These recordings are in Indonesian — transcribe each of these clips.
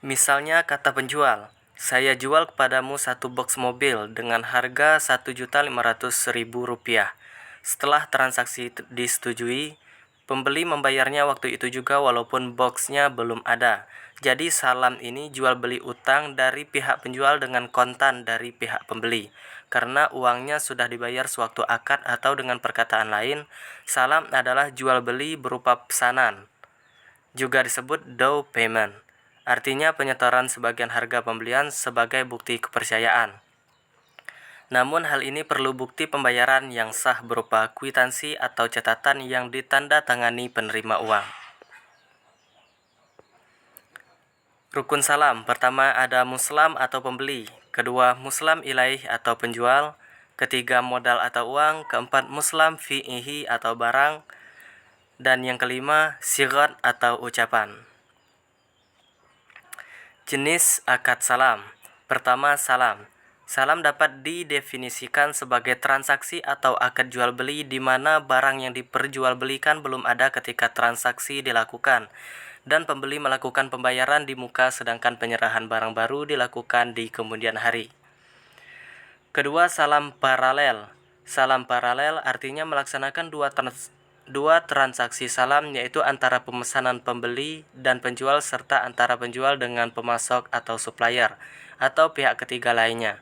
Misalnya kata penjual, "Saya jual kepadamu satu box mobil dengan harga Rp1.500.000. Setelah transaksi disetujui, pembeli membayarnya waktu itu juga walaupun boxnya belum ada. Jadi salam ini jual beli utang dari pihak penjual dengan kontan dari pihak pembeli. Karena uangnya sudah dibayar sewaktu akad atau dengan perkataan lain, salam adalah jual beli berupa pesanan. Juga disebut down payment. Artinya penyetoran sebagian harga pembelian sebagai bukti kepercayaan. Namun hal ini perlu bukti pembayaran yang sah berupa kwitansi atau catatan yang ditanda tangani penerima uang. Rukun salam. Pertama ada muslam atau pembeli. Kedua muslam ilaih atau penjual. Ketiga modal atau uang. Keempat muslam fi'ihi atau barang. Dan yang kelima sigat atau ucapan. Jenis akad salam. Pertama salam. Salam dapat didefinisikan sebagai transaksi atau akad jual beli di mana barang yang diperjualbelikan belum ada ketika transaksi dilakukan dan pembeli melakukan pembayaran di muka sedangkan penyerahan barang baru dilakukan di kemudian hari. Kedua, salam paralel. Salam paralel artinya melaksanakan dua transaksi salam, yaitu antara pemesanan pembeli dan penjual serta antara penjual dengan pemasok atau supplier atau pihak ketiga lainnya.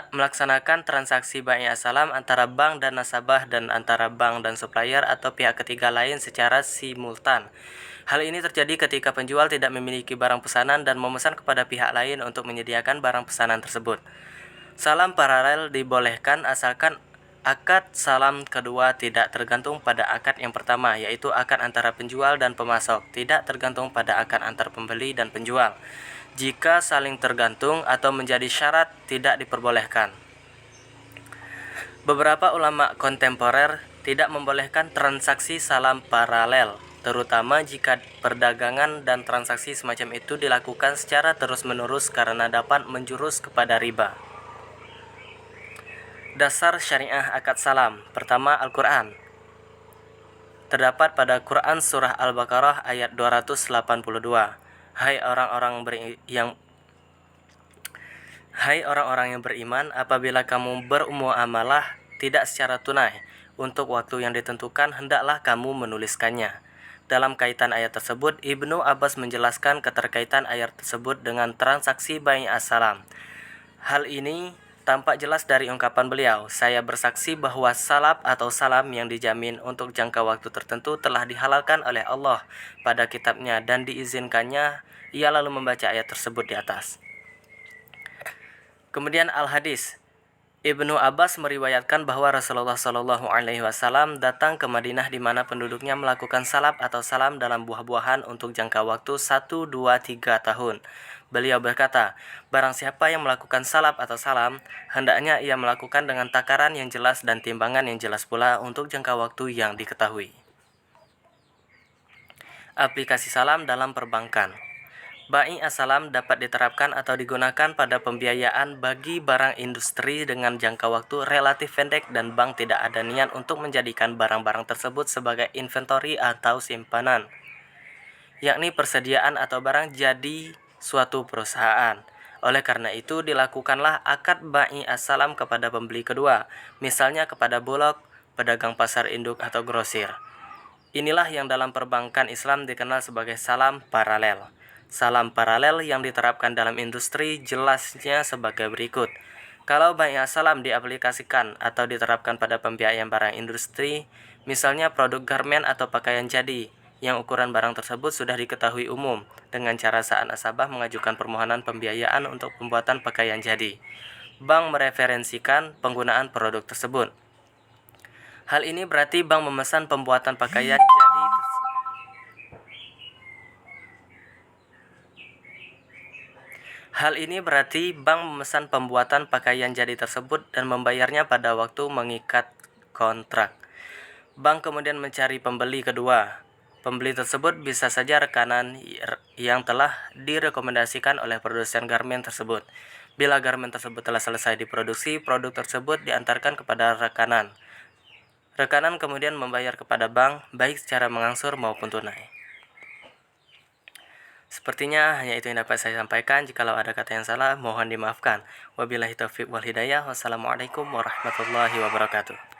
Melaksanakan transaksi bai' salam antara bank dan nasabah dan antara bank dan supplier atau pihak ketiga lain secara simultan. Hal ini terjadi ketika penjual tidak memiliki barang pesanan dan memesan kepada pihak lain untuk menyediakan barang pesanan tersebut. Salam paralel dibolehkan asalkan akad salam kedua tidak tergantung pada akad yang pertama, yaitu akad antara penjual dan pemasok, tidak tergantung pada akad antar pembeli dan penjual. Jika saling tergantung atau menjadi syarat, tidak diperbolehkan. Beberapa ulama kontemporer tidak membolehkan transaksi salam paralel, terutama jika perdagangan dan transaksi semacam itu dilakukan secara terus-menerus karena dapat menjurus kepada riba. Dasar syariah akad salam. Pertama, Al-Quran. Terdapat pada Quran Surah Al-Baqarah ayat 282. Hai orang-orang yang beriman, apabila kamu bermuamalah tidak secara tunai untuk waktu yang ditentukan, hendaklah kamu menuliskannya. Dalam kaitan ayat tersebut, Ibnu Abbas menjelaskan keterkaitan ayat tersebut dengan transaksi bai' salam. Hal ini tampak jelas dari ungkapan beliau, "Saya bersaksi bahwa salaf atau salam yang dijamin untuk jangka waktu tertentu telah dihalalkan oleh Allah pada kitabnya dan diizinkannya." Ia lalu membaca ayat tersebut di atas. Kemudian Al-Hadis. Ibnu Abbas meriwayatkan bahwa Rasulullah SAW datang ke Madinah di mana penduduknya melakukan salaf atau salam dalam buah-buahan untuk jangka waktu 1, 2, 3 tahun. Beliau berkata, barang siapa yang melakukan salaf atau salam, hendaknya ia melakukan dengan takaran yang jelas dan timbangan yang jelas pula untuk jangka waktu yang diketahui. Aplikasi salam dalam perbankan. Bai' salam dapat diterapkan atau digunakan pada pembiayaan bagi barang industri dengan jangka waktu relatif pendek dan bank tidak ada niat untuk menjadikan barang-barang tersebut sebagai inventory atau simpanan, yakni persediaan atau barang jadi suatu perusahaan. Oleh karena itu dilakukanlah akad bai' salam kepada pembeli kedua, misalnya kepada bulog, pedagang pasar induk atau grosir. Inilah yang dalam perbankan Islam dikenal sebagai salam paralel. Salam paralel yang diterapkan dalam industri jelasnya sebagai berikut. Kalau bai' salam diaplikasikan atau diterapkan pada pembiayaan barang industri, misalnya produk garmen atau pakaian jadi, yang ukuran barang tersebut sudah diketahui umum, dengan cara saat nasabah mengajukan permohonan pembiayaan untuk pembuatan pakaian jadi, bank mereferensikan penggunaan produk tersebut. Hal ini berarti bank memesan pembuatan pakaian jadi tersebut dan membayarnya pada waktu mengikat kontrak. Bank kemudian mencari pembeli kedua. Pembeli tersebut bisa saja rekanan yang telah direkomendasikan oleh produsen garmen tersebut. Bila garmen tersebut telah selesai diproduksi, produk tersebut diantarkan kepada rekanan. Rekanan kemudian membayar kepada bank, baik secara mengangsur maupun tunai. Sepertinya hanya itu yang dapat saya sampaikan. Jikalau ada kata yang salah, mohon dimaafkan. Wabillahi taufiq wal hidayah. Wassalamualaikum warahmatullahi wabarakatuh.